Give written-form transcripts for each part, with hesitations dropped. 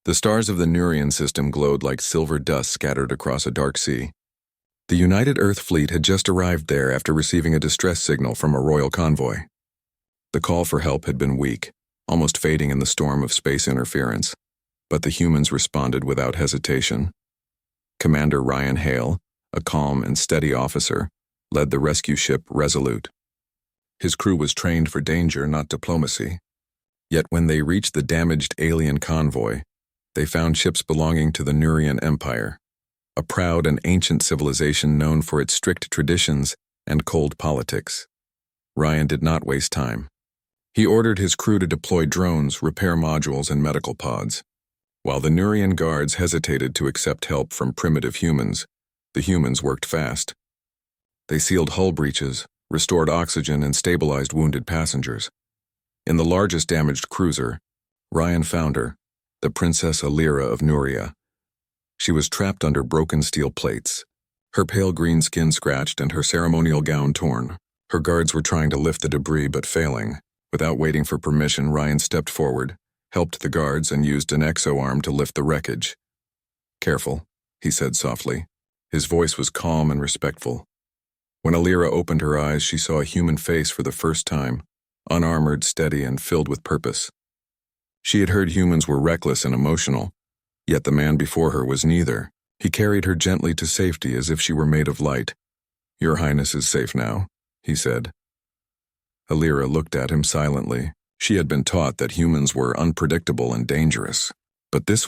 The stars of the Nurian system glowed like silver dust scattered across a dark sea. The United Earth Fleet had just arrived there after receiving a distress signal from a royal convoy. The call for help had been weak, almost fading in the storm of space interference, but the humans responded without hesitation. Commander Ryan Hale, a calm and steady officer, led the rescue ship Resolute. His crew was trained for danger, not diplomacy. Yet when they reached the damaged alien convoy, they found ships belonging to the Nurian Empire, a proud and ancient civilization known for its strict traditions and cold politics. Ryan did not waste time. He ordered his crew to deploy drones, repair modules, and medical pods. While the Nurian guards hesitated to accept help from primitive humans, the humans worked fast. They sealed hull breaches, restored oxygen, and stabilized wounded passengers. In the largest damaged cruiser, Ryan found her, the Princess Alira of Nuria. She was trapped under broken steel plates, her pale green skin scratched and her ceremonial gown torn. Her guards were trying to lift the debris but failing. Without waiting for permission, Ryan stepped forward, helped the guards, and used an exo-arm to lift the wreckage. "Careful," he said softly. His voice was calm and respectful. When Alira opened her eyes, she saw a human face for the first time, unarmored, steady, and filled with purpose. She had heard humans were reckless and emotional, yet the man before her was neither. He carried her gently to safety as if she were made of light. "Your Highness is safe now," he said. Alira looked at him silently. She had been taught that humans were unpredictable and dangerous. But this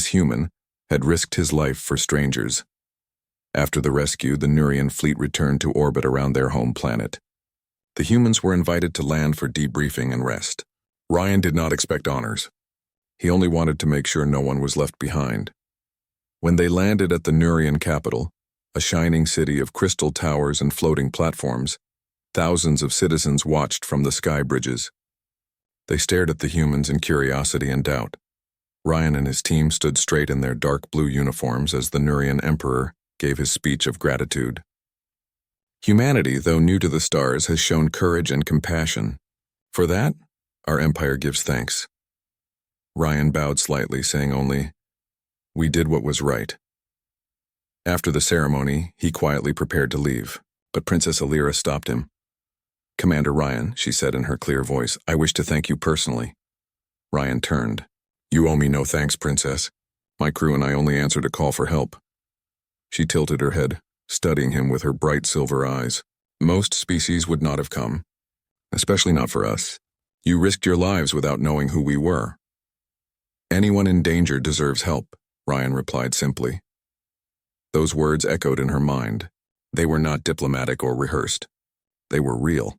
human, had risked his life for strangers. After the rescue, the Nurian fleet returned to orbit around their home planet. The humans were invited to land for debriefing and rest. Ryan did not expect honors. He only wanted to make sure no one was left behind. When they landed at the Nurian capital, a shining city of crystal towers and floating platforms, thousands of citizens watched from the sky bridges. They stared at the humans in curiosity and doubt. Ryan and his team stood straight in their dark blue uniforms as the Nurian emperor gave his speech of gratitude. "Humanity, though new to the stars, has shown courage and compassion. For that, our empire gives thanks." Ryan bowed slightly, saying only, "We did what was right." After the ceremony, he quietly prepared to leave, but Princess Alira stopped him. "Commander Ryan," she said in her clear voice, "I wish to thank you personally." Ryan turned. "You owe me no thanks, Princess. My crew and I only answered a call for help." She tilted her head, studying him with her bright silver eyes. "Most species would not have come, especially not for us. You risked your lives without knowing who we were." "Anyone in danger deserves help," Ryan replied simply. Those words echoed in her mind. They were not diplomatic or rehearsed. They were real.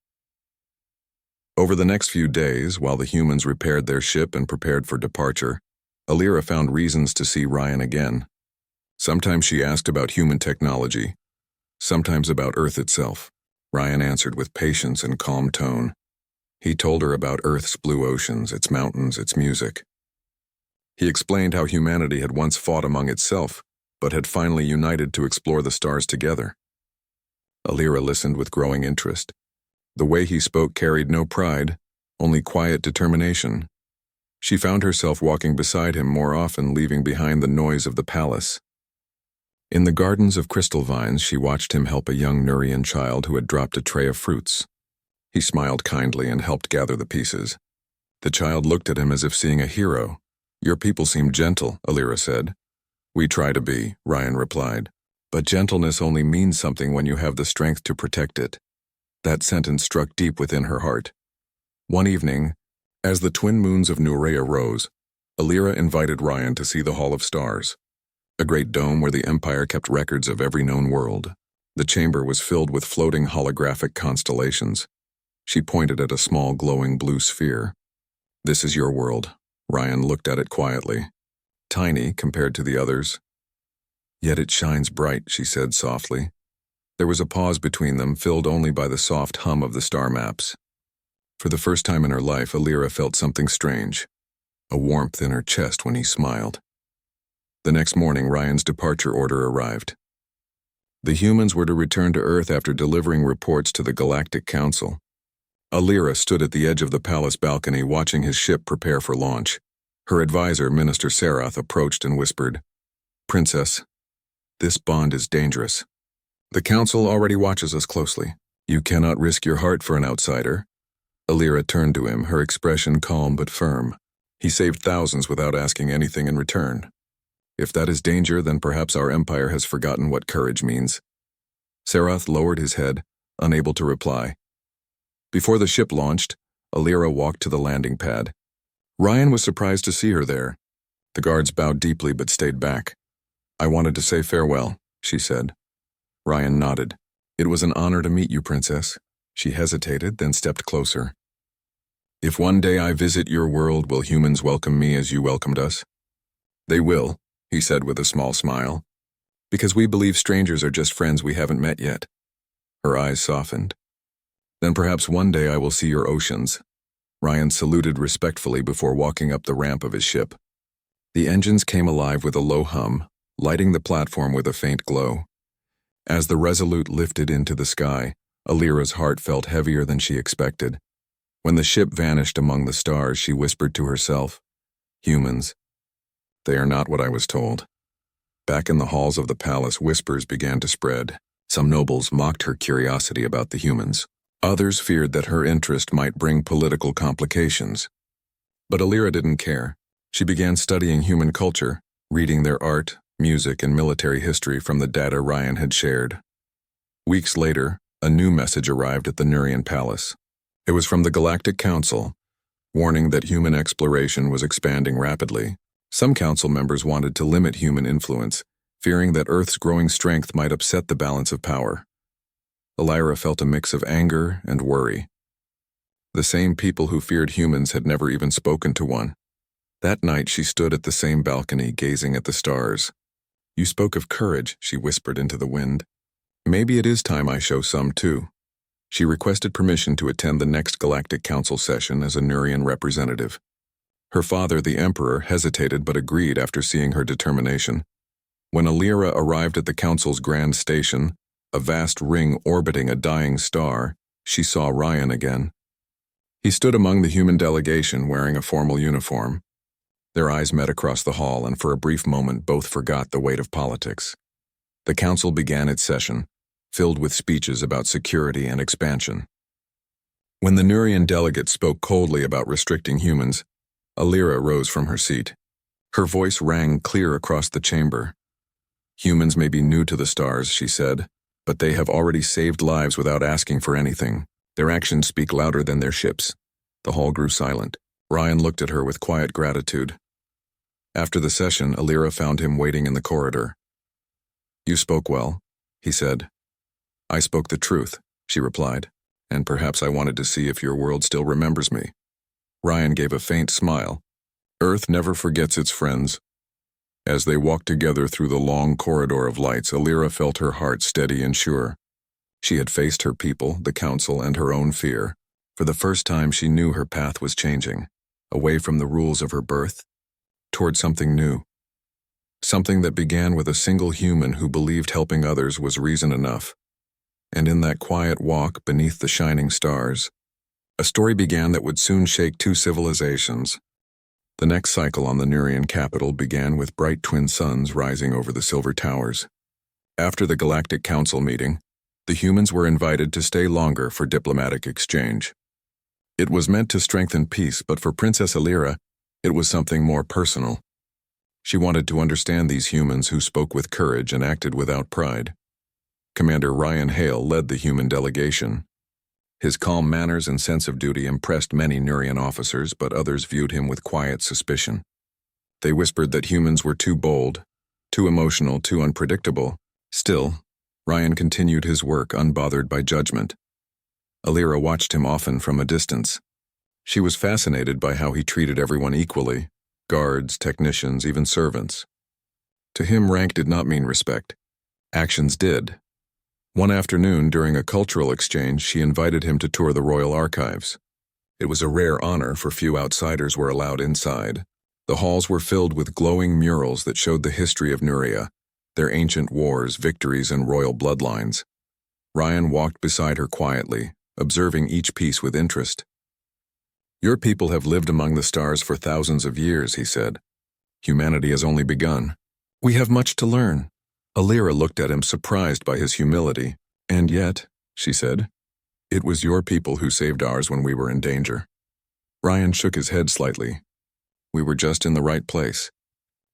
Over the next few days, while the humans repaired their ship and prepared for departure, Alira found reasons to see Ryan again. Sometimes she asked about human technology, sometimes about Earth itself. Ryan answered with patience and calm tone. He told her about Earth's blue oceans, its mountains, its music. He explained how humanity had once fought among itself, but had finally united to explore the stars together. Alira listened with growing interest. The way he spoke carried no pride, only quiet determination. She found herself walking beside him more often, leaving behind the noise of the palace. In the gardens of crystal vines, she watched him help a young Nurian child who had dropped a tray of fruits. He smiled kindly and helped gather the pieces. The child looked at him as if seeing a hero. "Your people seem gentle," Alira said. "We try to be," Ryan replied. "But gentleness only means something when you have the strength to protect it." That sentence struck deep within her heart. One evening, as the twin moons of Nurea rose, Alira invited Ryan to see the Hall of Stars, a great dome where the Empire kept records of every known world. The chamber was filled with floating holographic constellations. She pointed at a small glowing blue sphere. "This is your world." Ryan looked at it quietly. "Tiny compared to the others. Yet it shines bright," she said softly. There was a pause between them, filled only by the soft hum of the star maps. For the first time in her life, Alira felt something strange, a warmth in her chest when he smiled. The next morning, Ryan's departure order arrived. The humans were to return to Earth after delivering reports to the Galactic Council. Alira stood at the edge of the palace balcony watching his ship prepare for launch. Her advisor, Minister Sarath, approached and whispered, "Princess, this bond is dangerous. The council already watches us closely. You cannot risk your heart for an outsider." Alira turned to him, her expression calm but firm. "He saved thousands without asking anything in return. If that is danger, then perhaps our empire has forgotten what courage means." Sarath lowered his head, unable to reply. Before the ship launched, Alira walked to the landing pad. Ryan was surprised to see her there. The guards bowed deeply but stayed back. "I wanted to say farewell," she said. Ryan nodded. "It was an honor to meet you, Princess." She hesitated, then stepped closer. "If one day I visit your world, will humans welcome me as you welcomed us?" "They will," he said with a small smile. "Because we believe strangers are just friends we haven't met yet." Her eyes softened. "Then perhaps one day I will see your oceans." Ryan saluted respectfully before walking up the ramp of his ship. The engines came alive with a low hum, lighting the platform with a faint glow. As the Resolute lifted into the sky, Alira's heart felt heavier than she expected. When the ship vanished among the stars, she whispered to herself, "Humans. They are not what I was told." Back in the halls of the palace, whispers began to spread. Some nobles mocked her curiosity about the humans. Others feared that her interest might bring political complications. But Alira didn't care. She began studying human culture, reading their art, music, and military history from the data Ryan had shared. Weeks later, a new message arrived at the Nurian Palace. It was from the Galactic Council, warning that human exploration was expanding rapidly. Some council members wanted to limit human influence, fearing that Earth's growing strength might upset the balance of power. Alira felt a mix of anger and worry. The same people who feared humans had never even spoken to one. That night she stood at the same balcony, gazing at the stars. "You spoke of courage," she whispered into the wind. "Maybe it is time I show some too." She requested permission to attend the next Galactic Council session as a Nurian representative. Her father, the Emperor, hesitated but agreed after seeing her determination. When Alira arrived at the Council's grand station, a vast ring orbiting a dying star, she saw Ryan again. He stood among the human delegation wearing a formal uniform. Their eyes met across the hall, and for a brief moment both forgot the weight of politics. The council began its session, filled with speeches about security and expansion. When the Nurian delegate spoke coldly about restricting humans, Alira rose from her seat. Her voice rang clear across the chamber. "Humans may be new to the stars," she said, "but they have already saved lives without asking for anything. Their actions speak louder than their ships." The hall grew silent. Ryan looked at her with quiet gratitude. After the session, Alira found him waiting in the corridor. "You spoke well," he said. "I spoke the truth," she replied, "and perhaps I wanted to see if your world still remembers me." Ryan gave a faint smile. "Earth never forgets its friends." As they walked together through the long corridor of lights, Alira felt her heart steady and sure. She had faced her people, the council, and her own fear. For the first time, she knew her path was changing, away from the rules of her birth, toward something new. Something that began with a single human who believed helping others was reason enough. And in that quiet walk beneath the shining stars, a story began that would soon shake two civilizations. The next cycle on the Nurian capital began with bright twin suns rising over the silver towers. After the Galactic Council meeting, the humans were invited to stay longer for diplomatic exchange. It was meant to strengthen peace, but for Princess Alira, it was something more personal. She wanted to understand these humans who spoke with courage and acted without pride. Commander Ryan Hale led the human delegation. His calm manners and sense of duty impressed many Nurian officers, but others viewed him with quiet suspicion. They whispered that humans were too bold, too emotional, too unpredictable. Still, Ryan continued his work unbothered by judgment. Alira watched him often from a distance. She was fascinated by how he treated everyone equally, guards, technicians, even servants. To him, rank did not mean respect. Actions did. One afternoon, during a cultural exchange, she invited him to tour the royal archives. It was a rare honor, for few outsiders were allowed inside. The halls were filled with glowing murals that showed the history of Nuria, their ancient wars, victories, and royal bloodlines. Ryan walked beside her quietly, observing each piece with interest. Your people have lived among the stars for thousands of years, he said. Humanity has only begun. We have much to learn. Alira looked at him, surprised by his humility. And yet, she said, it was your people who saved ours when we were in danger. Ryan shook his head slightly. We were just in the right place.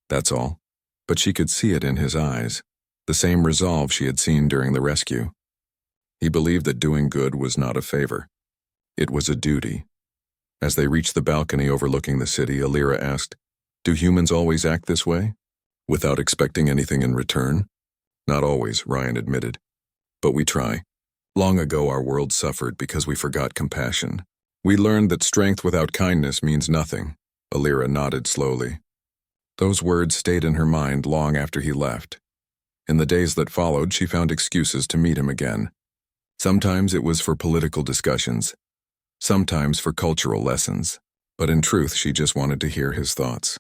That's all. But she could see it in his eyes, the same resolve she had seen during the rescue. He believed that doing good was not a favor. It was a duty. As they reached the balcony overlooking the city, Alira asked, do humans always act this way? Without expecting anything in return? Not always, Ryan admitted. But we try. Long ago our world suffered because we forgot compassion. We learned that strength without kindness means nothing. Alira nodded slowly. Those words stayed in her mind long after he left. In the days that followed, she found excuses to meet him again. Sometimes it was for political discussions, sometimes for cultural lessons, but in truth she just wanted to hear his thoughts.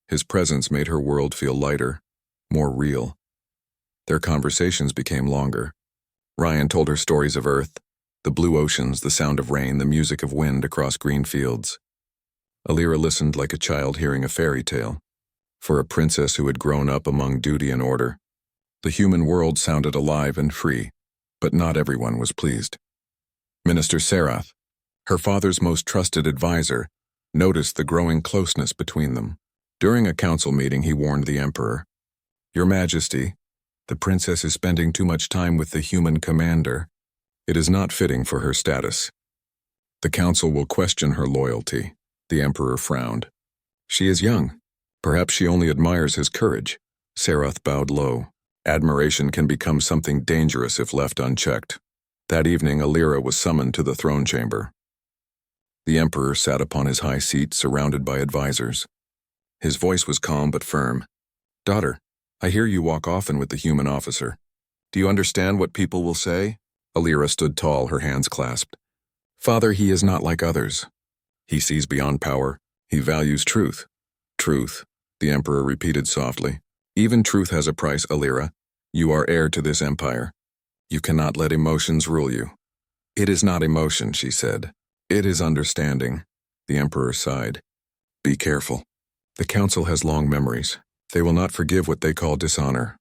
His presence made her world feel lighter, more real. Their conversations became longer. Ryan told her stories of Earth, the blue oceans, the sound of rain, the music of wind across green fields. Alira listened like a child hearing a fairy tale. For a princess who had grown up among duty and order, the human world sounded alive and free, but not everyone was pleased. Minister Sarath, her father's most trusted advisor, noticed the growing closeness between them. During a council meeting, he warned the emperor, Your Majesty, the princess is spending too much time with the human commander. It is not fitting for her status. The council will question her loyalty. The emperor frowned. She is young. Perhaps she only admires his courage. Sarath bowed low. Admiration can become something dangerous if left unchecked. That evening, Alira was summoned to the throne chamber. The emperor sat upon his high seat, surrounded by advisors. His voice was calm but firm. Daughter, I hear you walk often with the human officer. Do you understand what people will say? Alira stood tall, her hands clasped. Father, he is not like others. He sees beyond power. He values truth. Truth, the emperor repeated softly. Even truth has a price, Alira. You are heir to this empire. You cannot let emotions rule you. It is not emotion, she said. It is understanding. The emperor sighed. Be careful. The council has long memories. They will not forgive what they call dishonor.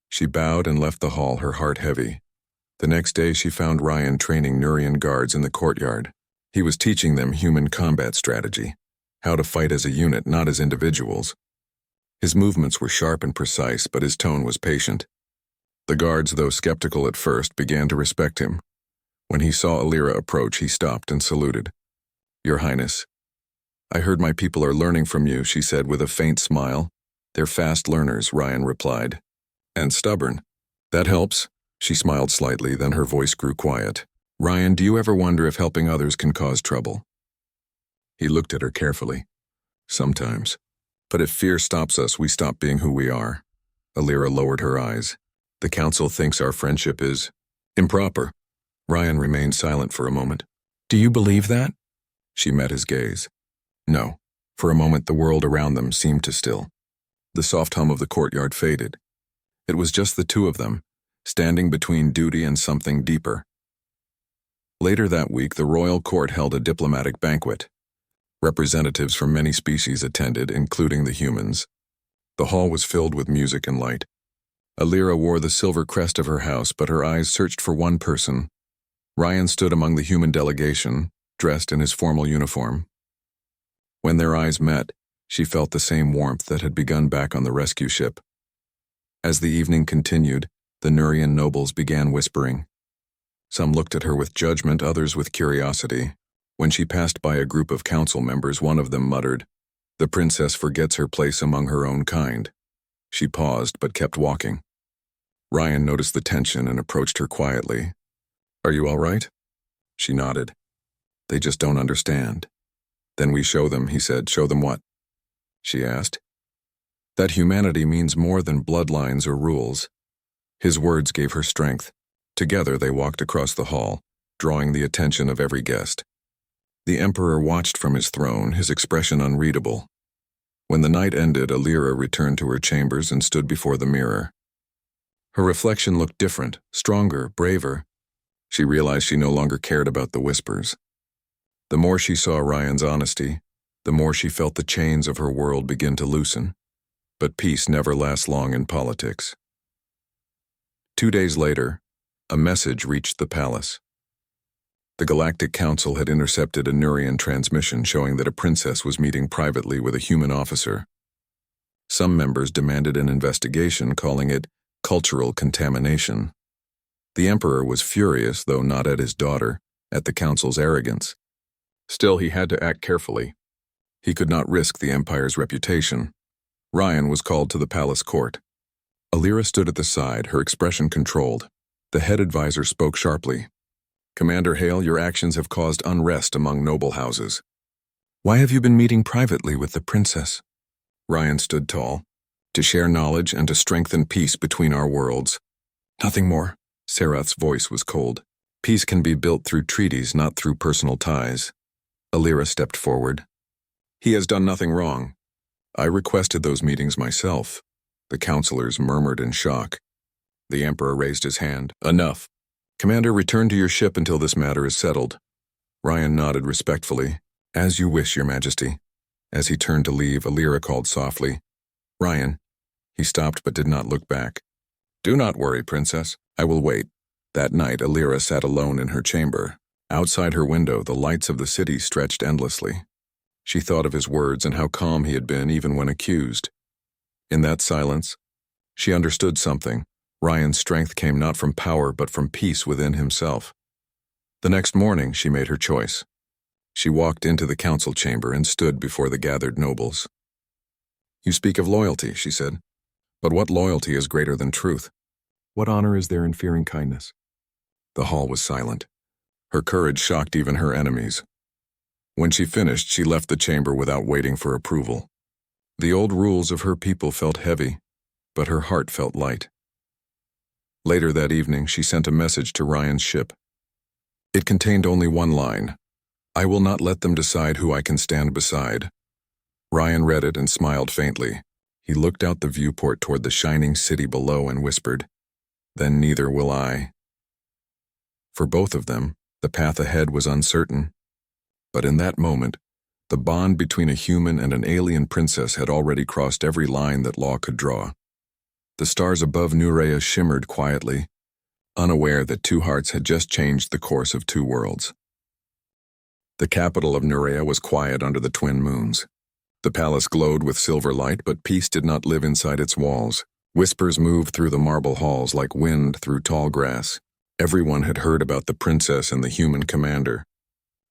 She bowed and left the hall, her heart heavy. The next day she found Ryan training Nurian guards in the courtyard. He was teaching them human combat strategy, how to fight as a unit, not as individuals. His movements were sharp and precise, but his tone was patient. The guards, though skeptical at first, began to respect him. When he saw Alira approach, he stopped and saluted. Your Highness, I heard my people are learning from you, she said with a faint smile. They're fast learners, Ryan replied. And stubborn. That helps. She smiled slightly, then her voice grew quiet. Ryan, do you ever wonder if helping others can cause trouble? He looked at her carefully. Sometimes. But if fear stops us, we stop being who we are. Alira lowered her eyes. The council thinks our friendship is improper. Ryan remained silent for a moment. Do you believe that? She met his gaze. No. For a moment the world around them seemed to still. The soft hum of the courtyard faded. It was just the two of them, standing between duty and something deeper. Later that week, the royal court held a diplomatic banquet. Representatives from many species attended, including the humans. The hall was filled with music and light. Alira wore the silver crest of her house, but her eyes searched for one person. Ryan stood among the human delegation, dressed in his formal uniform. When their eyes met, she felt the same warmth that had begun back on the rescue ship. As the evening continued, the Nurian nobles began whispering. Some looked at her with judgment, others with curiosity. When she passed by a group of council members, one of them muttered, "The princess forgets her place among her own kind." She paused but kept walking. Ryan noticed the tension and approached her quietly. "Are you all right?" She nodded. "They just don't understand." "Then we show them," he said. "Show them what?" She asked. "That humanity means more than bloodlines or rules." His words gave her strength. Together they walked across the hall, drawing the attention of every guest. The emperor watched from his throne, his expression unreadable. When the night ended, Alira returned to her chambers and stood before the mirror. Her reflection looked different, stronger, braver. She realized she no longer cared about the whispers. The more she saw Ryan's honesty, the more she felt the chains of her world begin to loosen. But peace never lasts long in politics. 2 days later, a message reached the palace. The Galactic Council had intercepted a Nurian transmission showing that a princess was meeting privately with a human officer. Some members demanded an investigation, calling it cultural contamination. The Emperor was furious, though not at his daughter, at the Council's arrogance. Still, he had to act carefully. He could not risk the Empire's reputation. Ryan was called to the palace court. Alira stood at the side, her expression controlled. The head advisor spoke sharply. "Commander Hale, your actions have caused unrest among noble houses. Why have you been meeting privately with the princess?" Ryan stood tall. "To share knowledge and to strengthen peace between our worlds." "Nothing more." Serath's voice was cold. "Peace can be built through treaties, not through personal ties." Alira stepped forward. "He has done nothing wrong. I requested those meetings myself." The counselors murmured in shock. The Emperor raised his hand. "Enough. Commander, return to your ship until this matter is settled." Ryan nodded respectfully. "As you wish, Your Majesty." As he turned to leave, Alira called softly, "Ryan." He stopped but did not look back. "Do not worry, Princess. I will wait." That night, Alira sat alone in her chamber. Outside her window, the lights of the city stretched endlessly. She thought of his words and how calm he had been even when accused. In that silence, she understood something. Ryan's strength came not from power but from peace within himself. The next morning, she made her choice. She walked into the council chamber and stood before the gathered nobles. "You speak of loyalty," she said. "But what loyalty is greater than truth? What honor is there in fearing kindness?" The hall was silent. Her courage shocked even her enemies. When she finished, she left the chamber without waiting for approval. The old rules of her people felt heavy, but her heart felt light. Later that evening, she sent a message to Ryan's ship. It contained only one line: "I will not let them decide who I can stand beside." Ryan read it and smiled faintly. He looked out the viewport toward the shining city below and whispered, "Then neither will I." For both of them, the path ahead was uncertain. But in that moment, the bond between a human and an alien princess had already crossed every line that law could draw. The stars above Nurea shimmered quietly, unaware that two hearts had just changed the course of two worlds. The capital of Nurea was quiet under the twin moons. The palace glowed with silver light, but peace did not live inside its walls. Whispers moved through the marble halls like wind through tall grass. Everyone had heard about the princess and the human commander.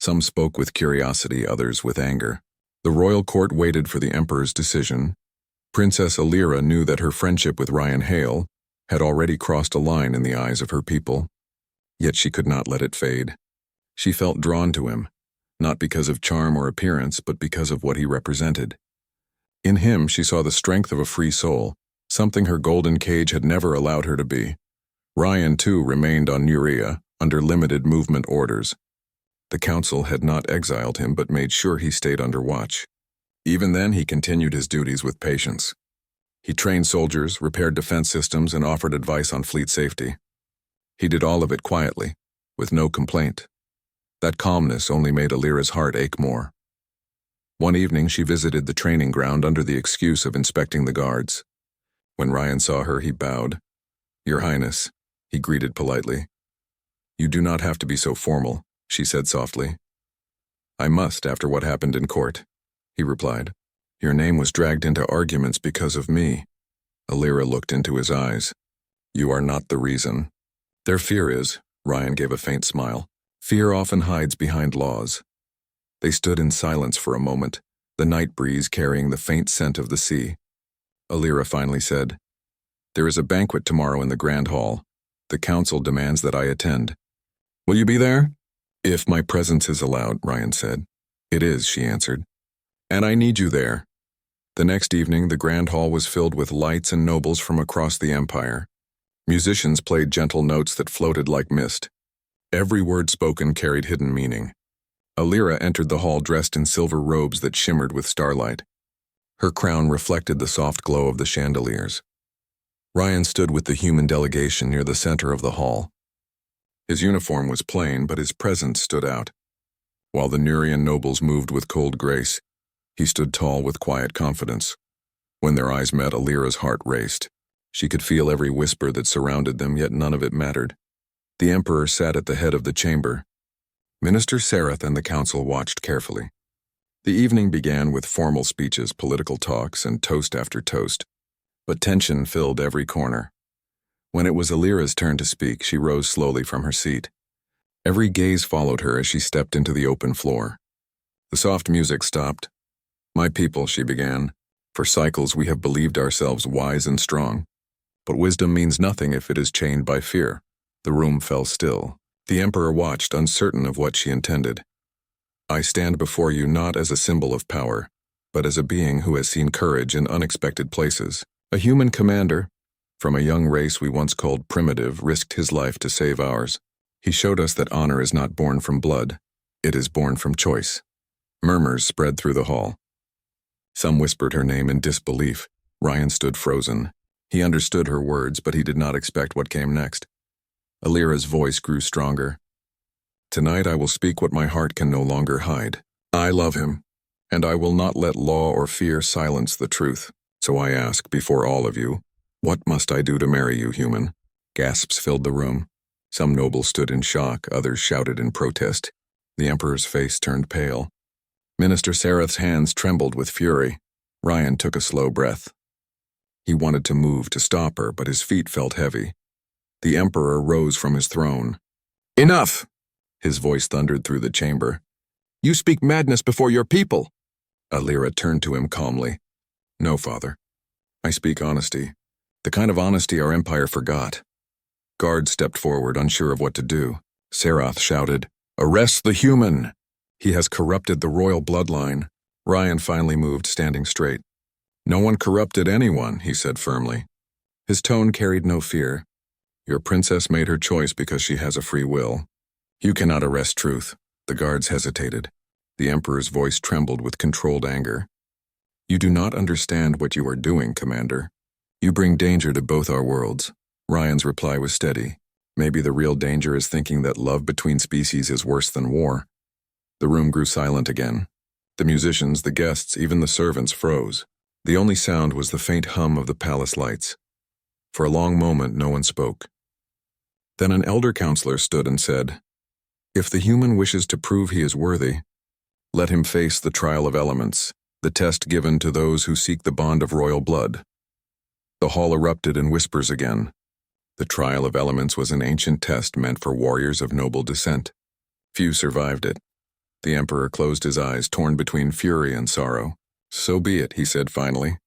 Some spoke with curiosity, others with anger. The royal court waited for the emperor's decision. Princess Alira knew that her friendship with Ryan Hale had already crossed a line in the eyes of her people. Yet she could not let it fade. She felt drawn to him, not because of charm or appearance, but because of what he represented. In him, she saw the strength of a free soul, something her golden cage had never allowed her to be. Ryan, too, remained on Nurea, under limited movement orders. The council had not exiled him, but made sure he stayed under watch. Even then, he continued his duties with patience. He trained soldiers, repaired defense systems, and offered advice on fleet safety. He did all of it quietly, with no complaint. That calmness only made Alira's heart ache more. One evening, she visited the training ground under the excuse of inspecting the guards. When Ryan saw her, he bowed. "Your Highness," he greeted politely. "You do not have to be so formal," she said softly. "I must, after what happened in court," he replied. "Your name was dragged into arguments because of me." Alira looked into his eyes. "You are not the reason." "Their fear is," Ryan gave a faint smile. "Fear often hides behind laws." They stood in silence for a moment, the night breeze carrying the faint scent of the sea. Alira finally said, "There is a banquet tomorrow in the Grand Hall. The council demands that I attend. Will you be there?" "If my presence is allowed," Ryan said. "It is," she answered. "And I need you there." The next evening, the Grand Hall was filled with lights and nobles from across the empire. Musicians played gentle notes that floated like mist. Every word spoken carried hidden meaning. Alira entered the hall dressed in silver robes that shimmered with starlight. Her crown reflected the soft glow of the chandeliers. Ryan stood with the human delegation near the center of the hall. His uniform was plain, but his presence stood out. While the Nurian nobles moved with cold grace, he stood tall with quiet confidence. When their eyes met, Alira's heart raced. She could feel every whisper that surrounded them, yet none of it mattered. The Emperor sat at the head of the chamber. Minister Sarath and the council watched carefully. The evening began with formal speeches, political talks, and toast after toast, but tension filled every corner. When it was Alira's turn to speak, she rose slowly from her seat. Every gaze followed her as she stepped into the open floor. The soft music stopped. "My people," she began, "for cycles we have believed ourselves wise and strong. But wisdom means nothing if it is chained by fear." The room fell still. The Emperor watched, uncertain of what she intended. "I stand before you not as a symbol of power, but as a being who has seen courage in unexpected places. A human commander, from a young race we once called primitive, risked his life to save ours. He showed us that honor is not born from blood. It is born from choice." Murmurs spread through the hall. Some whispered her name in disbelief. Ryan stood frozen. He understood her words, but he did not expect what came next. Alira's voice grew stronger. "Tonight I will speak what my heart can no longer hide. I love him, and I will not let law or fear silence the truth. So I ask, before all of you, what must I do to marry you, human?" Gasps filled the room. Some nobles stood in shock, others shouted in protest. The Emperor's face turned pale. Minister Sarath's hands trembled with fury. Ryan took a slow breath. He wanted to move to stop her, but his feet felt heavy. The Emperor rose from his throne. "Enough!" His voice thundered through the chamber. "You speak madness before your people." Alira turned to him calmly. "No, father. I speak honesty. The kind of honesty our empire forgot." Guards stepped forward, unsure of what to do. Sarath shouted, "Arrest the human! He has corrupted the royal bloodline." Ryan finally moved, standing straight. "No one corrupted anyone," he said firmly. His tone carried no fear. "Your princess made her choice because she has a free will. You cannot arrest truth." The guards hesitated. The Emperor's voice trembled with controlled anger. "You do not understand what you are doing, Commander. You bring danger to both our worlds." Ryan's reply was steady. "Maybe the real danger is thinking that love between species is worse than war." The room grew silent again. The musicians, the guests, even the servants froze. The only sound was the faint hum of the palace lights. For a long moment, no one spoke. Then an elder counselor stood and said, "If the human wishes to prove he is worthy, let him face the trial of elements, the test given to those who seek the bond of royal blood." The hall erupted in whispers again. The trial of elements was an ancient test meant for warriors of noble descent. Few survived it. The Emperor closed his eyes, torn between fury and sorrow. "So be it," he said finally.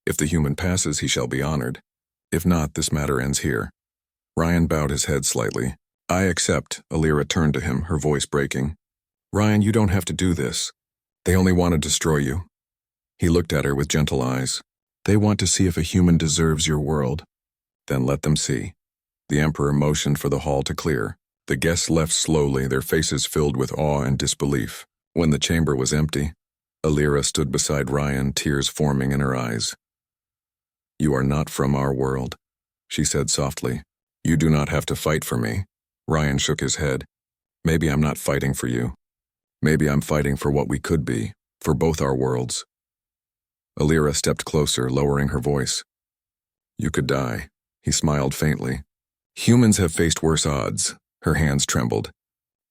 "If the human passes, he shall be honored. If not, this matter ends here." Ryan bowed his head slightly. "I accept." Alira turned to him, her voice breaking. "Ryan, you don't have to do this. They only want to destroy you." He looked at her with gentle eyes. "They want to see if a human deserves your world. Then let them see." The Emperor motioned for the hall to clear. The guests left slowly, their faces filled with awe and disbelief. When the chamber was empty, Alira stood beside Ryan, tears forming in her eyes. "You are not from our world," she said softly. "You do not have to fight for me." Ryan shook his head. "Maybe I'm not fighting for you. Maybe I'm fighting for what we could be, for both our worlds." Alira stepped closer, lowering her voice. "You could die." He smiled faintly. "Humans have faced worse odds." Her hands trembled.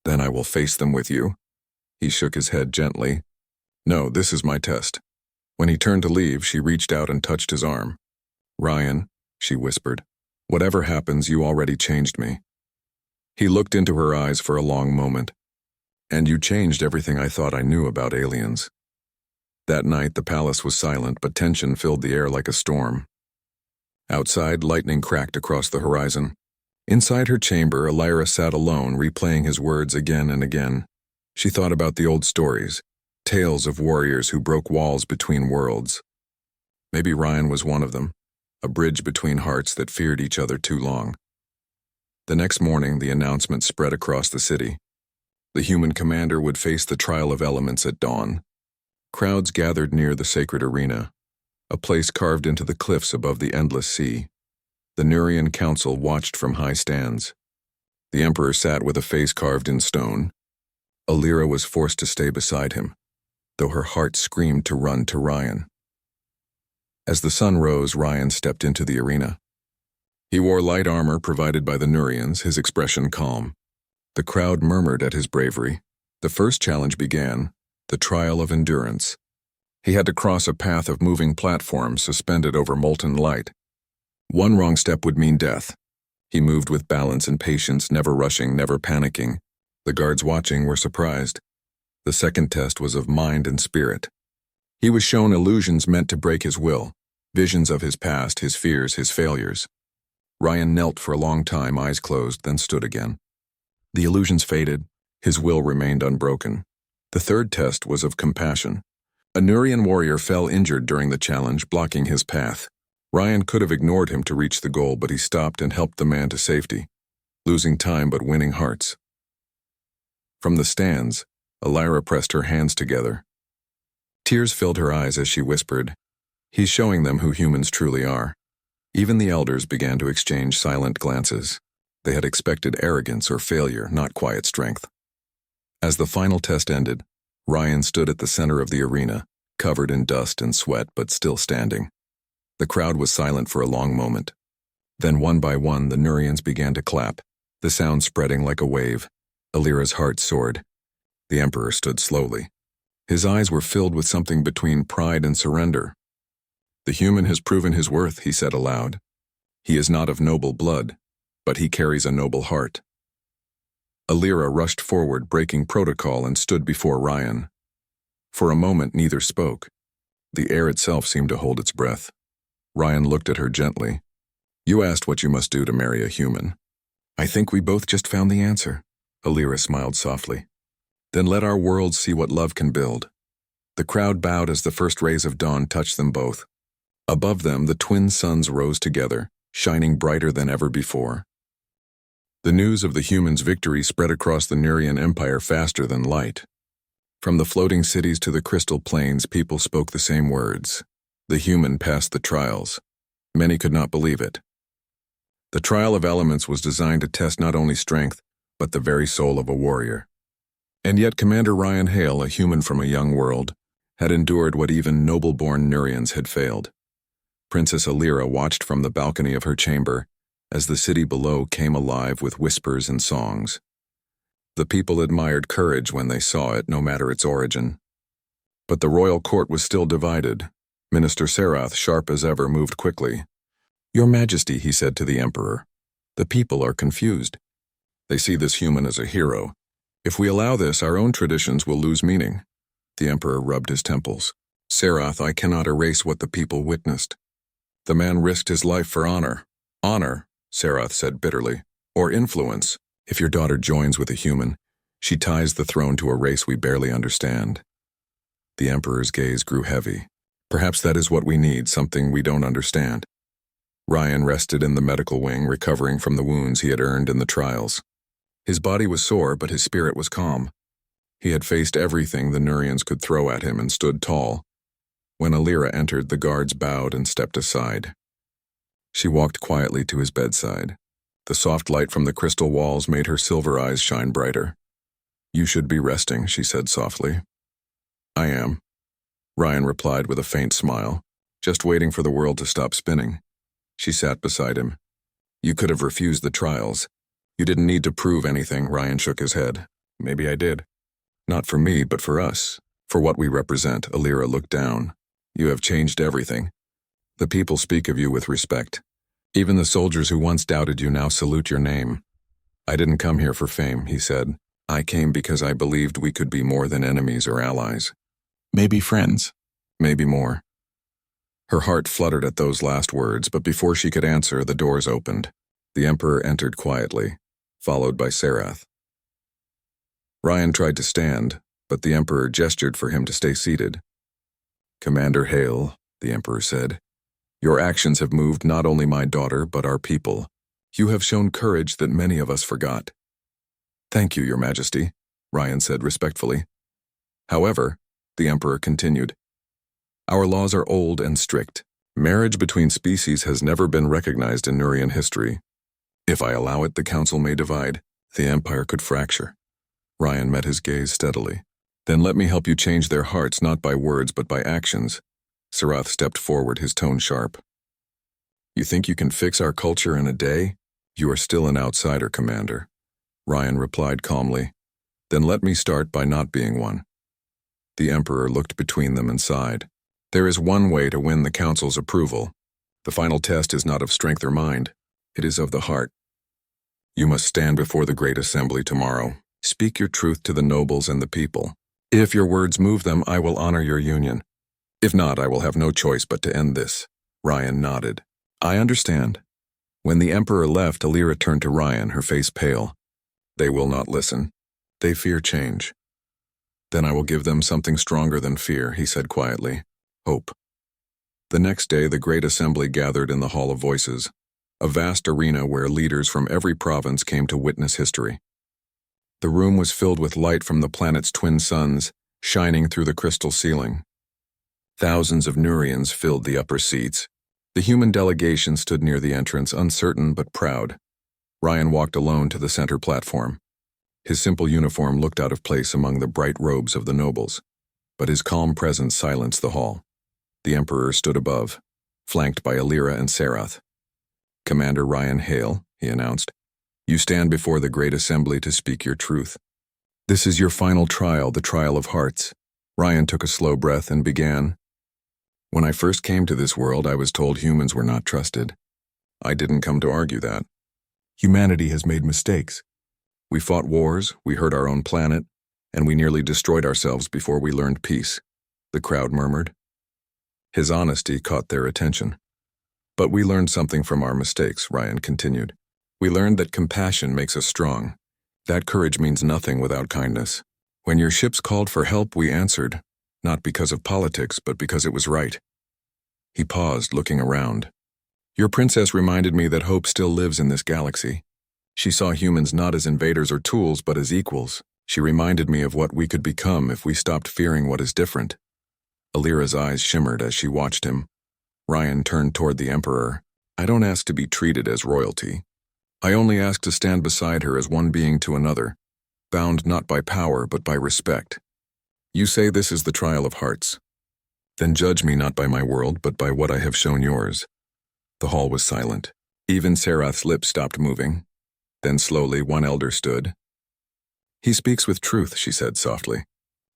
"Then I will face them with you." He shook his head gently. "No, this is my test." When he turned to leave, she reached out and touched his arm. "Ryan," she whispered, "whatever happens, you already changed me." He looked into her eyes for a long moment. "And you changed everything I thought I knew about aliens." That night, the palace was silent, but tension filled the air like a storm. Outside, lightning cracked across the horizon. Inside her chamber, Alira sat alone, replaying his words again and again. She thought about the old stories, tales of warriors who broke walls between worlds. Maybe Ryan was one of them, a bridge between hearts that feared each other too long. The next morning, the announcement spread across the city. The human commander would face the trial of elements at dawn. Crowds gathered near the sacred arena, a place carved into the cliffs above the endless sea. The Nurian council watched from high stands. The Emperor sat with a face carved in stone. Alira was forced to stay beside him, though her heart screamed to run to Ryan. As the sun rose, Ryan stepped into the arena. He wore light armor provided by the Nurians, his expression calm. The crowd murmured at his bravery. The first challenge began, the trial of endurance. He had to cross a path of moving platforms suspended over molten light. One wrong step would mean death. He moved with balance and patience, never rushing, never panicking. The guards watching were surprised. The second test was of mind and spirit. He was shown illusions meant to break his will, visions of his past, his fears, his failures. Ryan knelt for a long time, eyes closed, then stood again. The illusions faded. His will remained unbroken. The third test was of compassion. A Nurian warrior fell injured during the challenge, blocking his path. Ryan could have ignored him to reach the goal, but he stopped and helped the man to safety, losing time but winning hearts. From the stands, Alira pressed her hands together. Tears filled her eyes as she whispered, "He's showing them who humans truly are." Even the elders began to exchange silent glances. They had expected arrogance or failure, not quiet strength. As the final test ended, Ryan stood at the center of the arena, covered in dust and sweat but still standing. The crowd was silent for a long moment. Then one by one the Nurians began to clap, the sound spreading like a wave. Alira's heart soared. The Emperor stood slowly. His eyes were filled with something between pride and surrender. "The human has proven his worth," he said aloud. "He is not of noble blood, but he carries a noble heart." Alira rushed forward, breaking protocol, and stood before Ryan. For a moment neither spoke. The air itself seemed to hold its breath. Ryan looked at her gently. "You asked what you must do to marry a human. I think we both just found the answer." Alira smiled softly. "Then let our worlds see what love can build." The crowd bowed as the first rays of dawn touched them both. Above them, the twin suns rose together, shining brighter than ever before. The news of the humans' victory spread across the Nurian Empire faster than light. From the floating cities to the crystal plains, people spoke the same words. The human passed the trials. Many could not believe it. The trial of elements was designed to test not only strength, but the very soul of a warrior. And yet Commander Ryan Hale, a human from a young world, had endured what even noble-born Nurians had failed. Princess Alira watched from the balcony of her chamber as the city below came alive with whispers and songs. The people admired courage when they saw it, no matter its origin. But the royal court was still divided. Minister Serath, sharp as ever, moved quickly. "Your Majesty," he said to the Emperor, "the people are confused. They see this human as a hero. If we allow this, our own traditions will lose meaning." The Emperor rubbed his temples. "Serath, I cannot erase what the people witnessed. The man risked his life for honor." "Honor," Serath said bitterly, "or influence. If your daughter joins with a human, she ties the throne to a race we barely understand." The Emperor's gaze grew heavy. "Perhaps that is what we need, something we don't understand." Ryan rested in the medical wing, recovering from the wounds he had earned in the trials. His body was sore, but his spirit was calm. He had faced everything the Nurians could throw at him and stood tall. When Alira entered, the guards bowed and stepped aside. She walked quietly to his bedside. The soft light from the crystal walls made her silver eyes shine brighter. "You should be resting," she said softly. "I am," Ryan replied with a faint smile, "just waiting for the world to stop spinning." She sat beside him. "You could have refused the trials. You didn't need to prove anything." Ryan shook his head. "Maybe I did. Not for me, but for us. For what we represent." Alira looked down. "You have changed everything. The people speak of you with respect. Even the soldiers who once doubted you now salute your name." "I didn't come here for fame," he said. "I came because I believed we could be more than enemies or allies. Maybe friends. Maybe more." Her heart fluttered at those last words, but before she could answer, the doors opened. The Emperor entered quietly, followed by Serath. Ryan tried to stand, but the Emperor gestured for him to stay seated. "Commander Hale," the Emperor said, "your actions have moved not only my daughter, but our people. You have shown courage that many of us forgot." "Thank you, Your Majesty," Ryan said respectfully. "However," the Emperor continued, "our laws are old and strict. Marriage between species has never been recognized in Nurian history. If I allow it, the Council may divide. The Empire could fracture." Ryan met his gaze steadily. Then let me help you change their hearts not by words but by actions. Sarath stepped forward, his tone sharp. You think you can fix our culture in a day? You are still an outsider, Commander. Ryan replied calmly. Then let me start by not being one. The Emperor looked between them and sighed. There is one way to win the Council's approval. The final test is not of strength or mind. It is of the heart. You must stand before the Great Assembly tomorrow. Speak your truth to the nobles and the people. If your words move them, I will honor your union. If not, I will have no choice but to end this. Ryan nodded. I understand. When the Emperor left, Alira turned to Ryan, her face pale. They will not listen. They fear change. Then I will give them something stronger than fear, he said quietly. Hope. The next day, the Great Assembly gathered in the Hall of Voices, a vast arena where leaders from every province came to witness history. The room was filled with light from the planet's twin suns, shining through the crystal ceiling. Thousands of Nurians filled the upper seats. The human delegation stood near the entrance, uncertain but proud. Ryan walked alone to the center platform. His simple uniform looked out of place among the bright robes of the nobles, but his calm presence silenced the hall. The Emperor stood above, flanked by Alira and Sarath. Commander Ryan Hale, he announced, you stand before the Great Assembly to speak your truth. This is your final trial, the trial of hearts. Ryan took a slow breath and began. When I first came to this world, I was told humans were not trusted. I didn't come to argue that. Humanity has made mistakes. We fought wars, we hurt our own planet, and we nearly destroyed ourselves before we learned peace, the crowd murmured. His honesty caught their attention. But we learned something from our mistakes, Ryan continued. We learned that compassion makes us strong. That courage means nothing without kindness. When your ships called for help, we answered, not because of politics, but because it was right. He paused, looking around. Your princess reminded me that hope still lives in this galaxy. She saw humans not as invaders or tools, but as equals. She reminded me of what we could become if we stopped fearing what is different. Alira's eyes shimmered as she watched him. Ryan turned toward the Emperor. I don't ask to be treated as royalty. I only ask to stand beside her as one being to another, bound not by power but by respect. You say this is the trial of hearts. Then judge me not by my world but by what I have shown yours. The hall was silent. Even Sarath's lips stopped moving. Then slowly one elder stood. He speaks with truth, she said softly.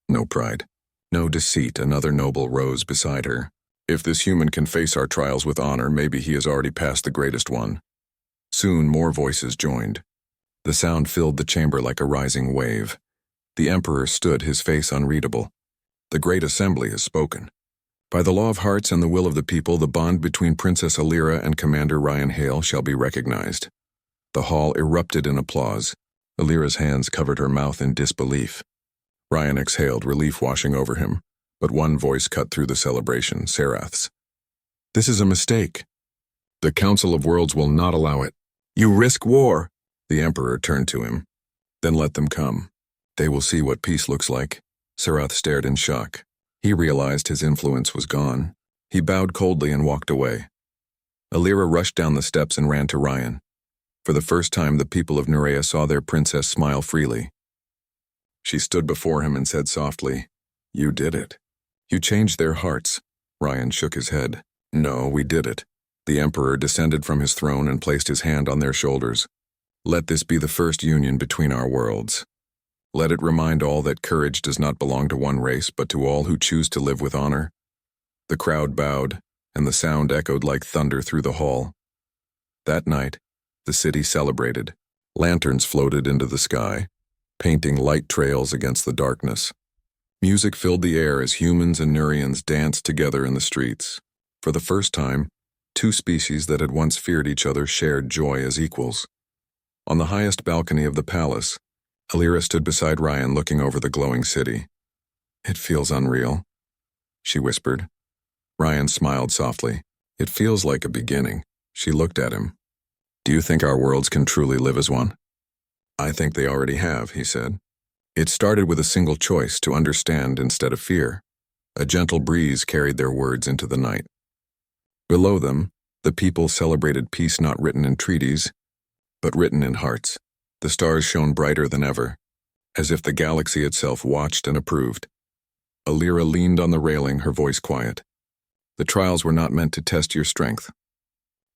No pride, no deceit. Another noble rose beside her. If this human can face our trials with honor, maybe he has already passed the greatest one. Soon more voices joined. The sound filled the chamber like a rising wave. The Emperor stood, his face unreadable. The Great Assembly has spoken. By the law of hearts and the will of the people, the bond between Princess Alira and Commander Ryan Hale shall be recognized. The hall erupted in applause. Alira's hands covered her mouth in disbelief. Ryan exhaled, relief washing over him, but one voice cut through the celebration, Sarath's. This is a mistake. The Council of Worlds will not allow it. You risk war. The Emperor turned to him. Then let them come. They will see what peace looks like. Sarath stared in shock. He realized his influence was gone. He bowed coldly and walked away. Alira rushed down the steps and ran to Ryan. For the first time, the people of Nurea saw their princess smile freely. She stood before him and said softly, You did it. You changed their hearts. Ryan shook his head. No, we did it. The Emperor descended from his throne and placed his hand on their shoulders. Let this be the first union between our worlds. Let it remind all that courage does not belong to one race, but to all who choose to live with honor. The crowd bowed, and the sound echoed like thunder through the hall. That night, the city celebrated. Lanterns floated into the sky, painting light trails against the darkness. Music filled the air as humans and Nurians danced together in the streets. For the first time, two species that had once feared each other shared joy as equals. On the highest balcony of the palace, Alira stood beside Ryan looking over the glowing city. It feels unreal, she whispered. Ryan smiled softly. It feels like a beginning. She looked at him. Do you think our worlds can truly live as one? I think they already have, he said. It started with a single choice, to understand instead of fear. A gentle breeze carried their words into the night. Below them, the people celebrated peace not written in treaties, but written in hearts. The stars shone brighter than ever. as if the galaxy itself watched and approved. Alira leaned on the railing, her voice quiet. The trials were not meant to test your strength.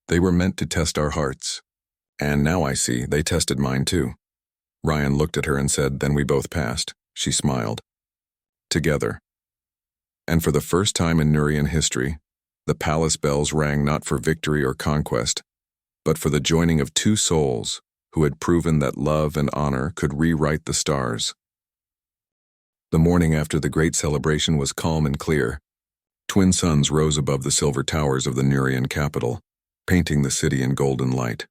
They were meant to test our hearts. And now I see, they tested mine too. Ryan looked at her and said, then we both passed. She smiled. Together. And for the first time in Nurian history, the palace bells rang not for victory or conquest, but for the joining of two souls who had proven that love and honor could rewrite the stars. The morning after the great celebration was calm and clear. Twin suns rose above the silver towers of the Nurian capital, painting the city in golden light.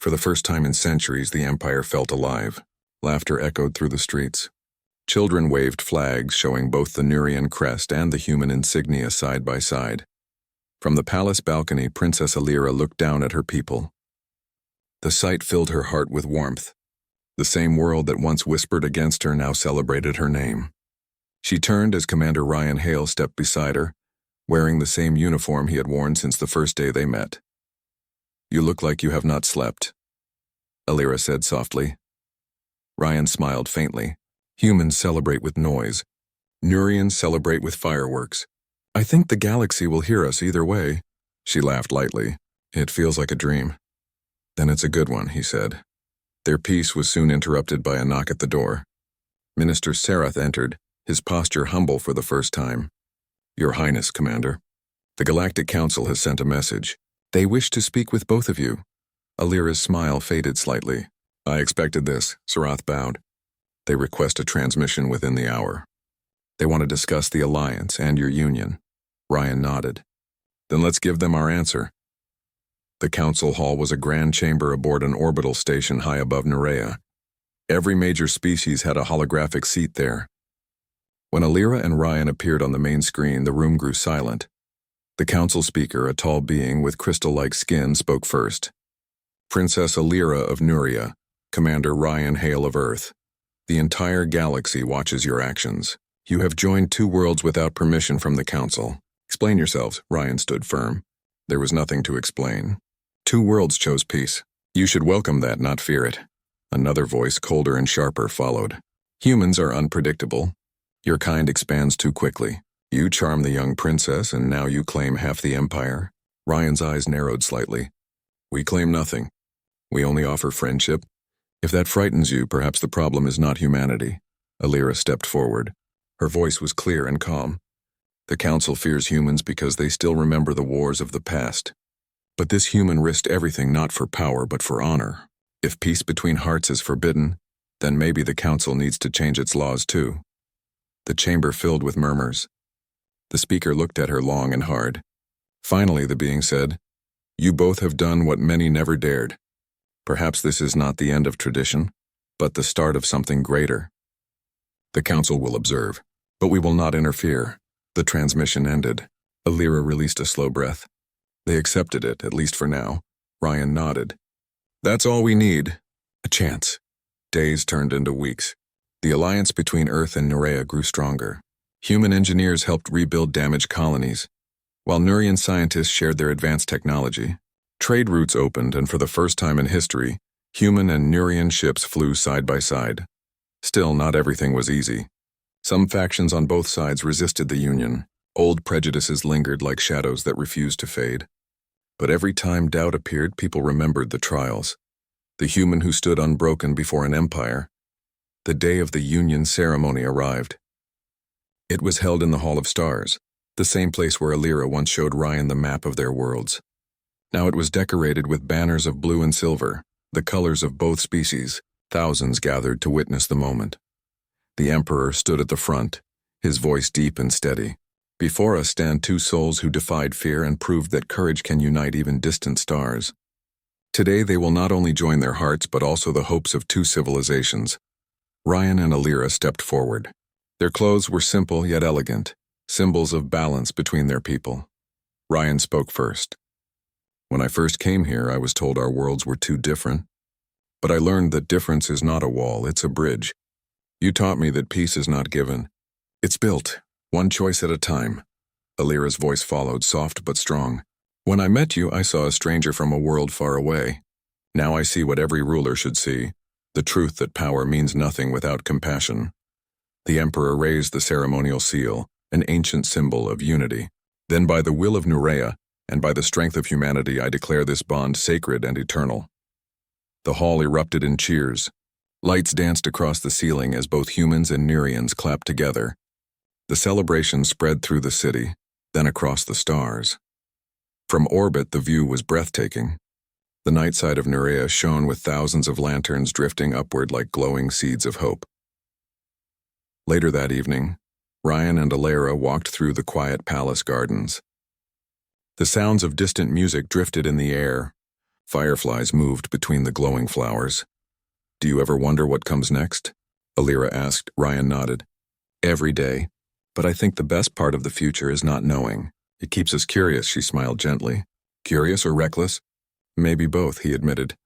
For the first time in centuries, the empire felt alive. Laughter echoed through the streets. Children waved flags showing both the Nurian crest and the human insignia side by side. From the palace balcony, Princess Alira looked down at her people. The sight filled her heart with warmth. The same world that once whispered against her now celebrated her name. She turned as Commander Ryan Hale stepped beside her, wearing the same uniform he had worn since the first day they met. You look like you have not slept, Alira said softly. Ryan smiled faintly. Humans celebrate with noise. Nurians celebrate with fireworks. I think the galaxy will hear us either way. She laughed lightly. It feels like a dream. Then it's a good one, he said. Their peace was soon interrupted by a knock at the door. Minister Sarath entered, his posture humble for the first time. Your Highness, Commander. The Galactic Council has sent a message. They wish to speak with both of you. Alira's smile faded slightly. I expected this, Sarath bowed. They request a transmission within the hour. They want to discuss the alliance and your union. Ryan nodded. Then let's give them our answer. The council hall was a grand chamber aboard an orbital station high above Nerea. Every major species had a holographic seat there. When Alira and Ryan appeared on the main screen, the room grew silent. The council speaker, a tall being with crystal-like skin, spoke first. Princess Alira of Nuria, Commander Ryan Hale of Earth. The entire galaxy watches your actions. You have joined two worlds without permission from the council. Explain yourselves, Ryan stood firm. There was nothing to explain. Two worlds chose peace. You should welcome that, not fear it. Another voice, colder and sharper, followed. Humans are unpredictable. Your kind expands too quickly. You charm the young princess, and now you claim half the empire. Ryan's eyes narrowed slightly. We claim nothing. We only offer friendship. If that frightens you, perhaps the problem is not humanity. Alira stepped forward. Her voice was clear and calm. The council fears humans because they still remember the wars of the past. But this human risked everything not for power but for honor. If peace between hearts is forbidden, then maybe the council needs to change its laws too. The chamber filled with murmurs. The speaker looked at her long and hard. Finally, the being said, You both have done what many never dared. Perhaps this is not the end of tradition, but the start of something greater. The council will observe, but we will not interfere. The transmission ended. Alira released a slow breath. They accepted it, at least for now. Ryan nodded. That's all we need. A chance. Days turned into weeks. The alliance between Earth and Nurea grew stronger. Human engineers helped rebuild damaged colonies, while Nurian scientists shared their advanced technology. Trade routes opened, and for the first time in history, human and Nurian ships flew side by side. Still, not everything was easy. Some factions on both sides resisted the union. Old prejudices lingered like shadows that refused to fade. But every time doubt appeared, people remembered the trials. The human who stood unbroken before an empire. The day of the union ceremony arrived. It was held in the Hall of Stars, the same place where Alira once showed Ryan the map of their worlds. Now it was decorated with banners of blue and silver, the colors of both species. Thousands gathered to witness the moment. The Emperor stood at the front, his voice deep and steady. Before us stand two souls who defied fear and proved that courage can unite even distant stars. Today they will not only join their hearts but also the hopes of two civilizations. Ryan and Alira stepped forward. Their clothes were simple yet elegant, symbols of balance between their people. Ryan spoke first. When I first came here, I was told our worlds were too different. But I learned that difference is not a wall, it's a bridge. You taught me that peace is not given. It's built, one choice at a time. Alira's voice followed, soft but strong. When I met you, I saw a stranger from a world far away. Now I see what every ruler should see. the truth that power means nothing without compassion. The emperor raised the ceremonial seal, an ancient symbol of unity. Then by the will of Nurea, and by the strength of humanity, I declare this bond sacred and eternal. The hall erupted in cheers. Lights danced across the ceiling as both humans and Nereans clapped together. The celebration spread through the city, then across the stars. From orbit, the view was breathtaking. The night side of Nurea shone with thousands of lanterns drifting upward like glowing seeds of hope. Later that evening, Ryan and Alera walked through the quiet palace gardens. The sounds of distant music drifted in the air. Fireflies moved between the glowing flowers. "Do you ever wonder what comes next?" Alera asked. Ryan nodded. "Every day. But I think the best part of the future is not knowing. It keeps us curious," she smiled gently. "Curious or reckless?" "Maybe both," he admitted.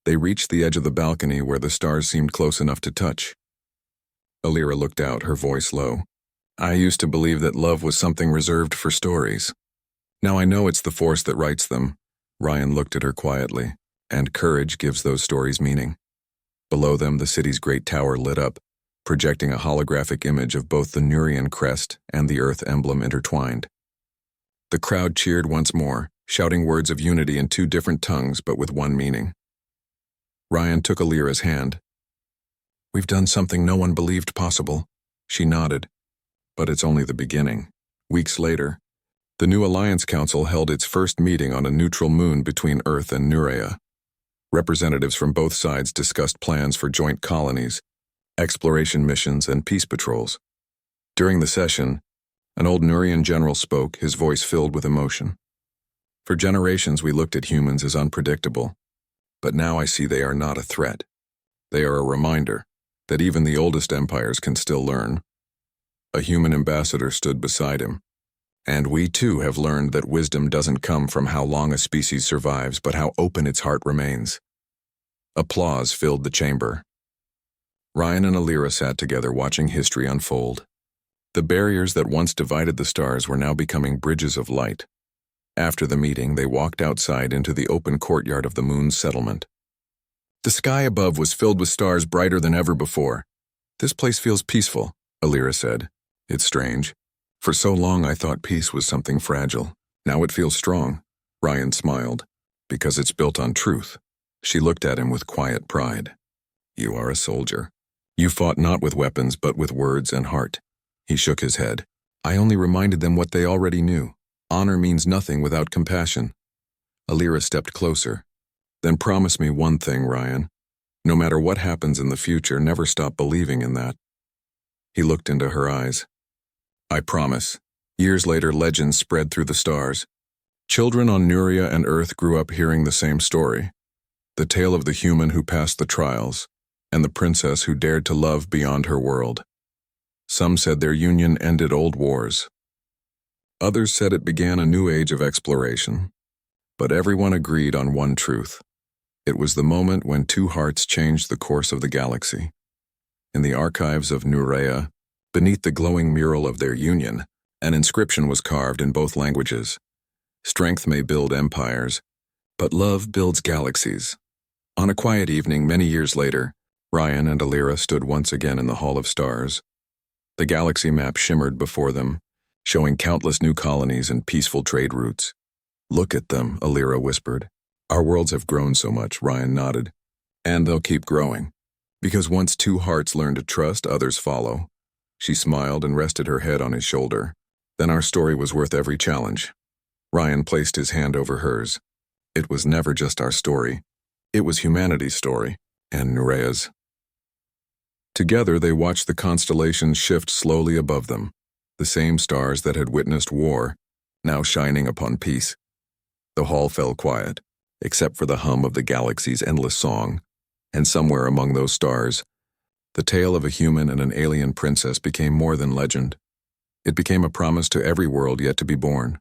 They reached the edge of the balcony where the stars seemed close enough to touch. Alera looked out, her voice low. "I used to believe that love was something reserved for stories. Now I know it's the force that writes them." Ryan looked at her quietly. "And courage gives those stories meaning." Below them, the city's great tower lit up, projecting a holographic image of both the Nerean crest and the Earth emblem intertwined. The crowd cheered once more, shouting words of unity in two different tongues but with one meaning. Ryan took Alera's hand. "We've done something no one believed possible." She nodded. "But it's only the beginning." Weeks later, the new Alliance Council held its first meeting on a neutral moon between Earth and Nurea. Representatives from both sides discussed plans for joint colonies, exploration missions, and peace patrols. During the session, an old Nerean general spoke, his voice filled with emotion. "For generations we looked at humans as unpredictable, but now I see they are not a threat. They are a reminder that even the oldest empires can still learn." A human ambassador stood beside him. "And we too have learned that wisdom doesn't come from how long a species survives, but how open its heart remains." Applause filled the chamber. Ryan and Alera sat together watching history unfold. The barriers that once divided the stars were now becoming bridges of light. After the meeting, they walked outside into the open courtyard of the moon's settlement. The sky above was filled with stars brighter than ever before. "This place feels peaceful," Alera said. "It's strange. For so long I thought peace was something fragile. Now it feels strong." Ryan smiled. "Because it's built on truth." She looked at him with quiet pride. "You are a soldier. You fought not with weapons but with words and heart." He shook his head. "I only reminded them what they already knew. Honor means nothing without compassion." Alera stepped closer. "Then promise me one thing, Ryan. No matter what happens in the future, never stop believing in that." He looked into her eyes. "I promise." Years later, legends spread through the stars. Children on Nurea and Earth grew up hearing the same story. The tale of the human who passed the trials, and the princess who dared to love beyond her world. Some said their union ended old wars. Others said it began a new age of exploration. But everyone agreed on one truth. It was the moment when two hearts changed the course of the galaxy. In the archives of Nurea, beneath the glowing mural of their union, an inscription was carved in both languages. "Strength may build empires, but love builds galaxies." On a quiet evening many years later, Ryan and Alera stood once again in the Hall of Stars. The galaxy map shimmered before them, showing countless new colonies and peaceful trade routes. "Look at them," Alera whispered. "Our worlds have grown so much," Ryan nodded. "And they'll keep growing. Because once two hearts learn to trust, others follow." She smiled and rested her head on his shoulder. "Then our story was worth every challenge." Ryan placed his hand over hers. "It was never just our story. It was humanity's story, and Nurea's." Together they watched the constellations shift slowly above them, the same stars that had witnessed war, now shining upon peace. The hall fell quiet, except for the hum of the galaxy's endless song, and somewhere among those stars, the tale of a human and an alien princess became more than legend. It became a promise to every world yet to be born.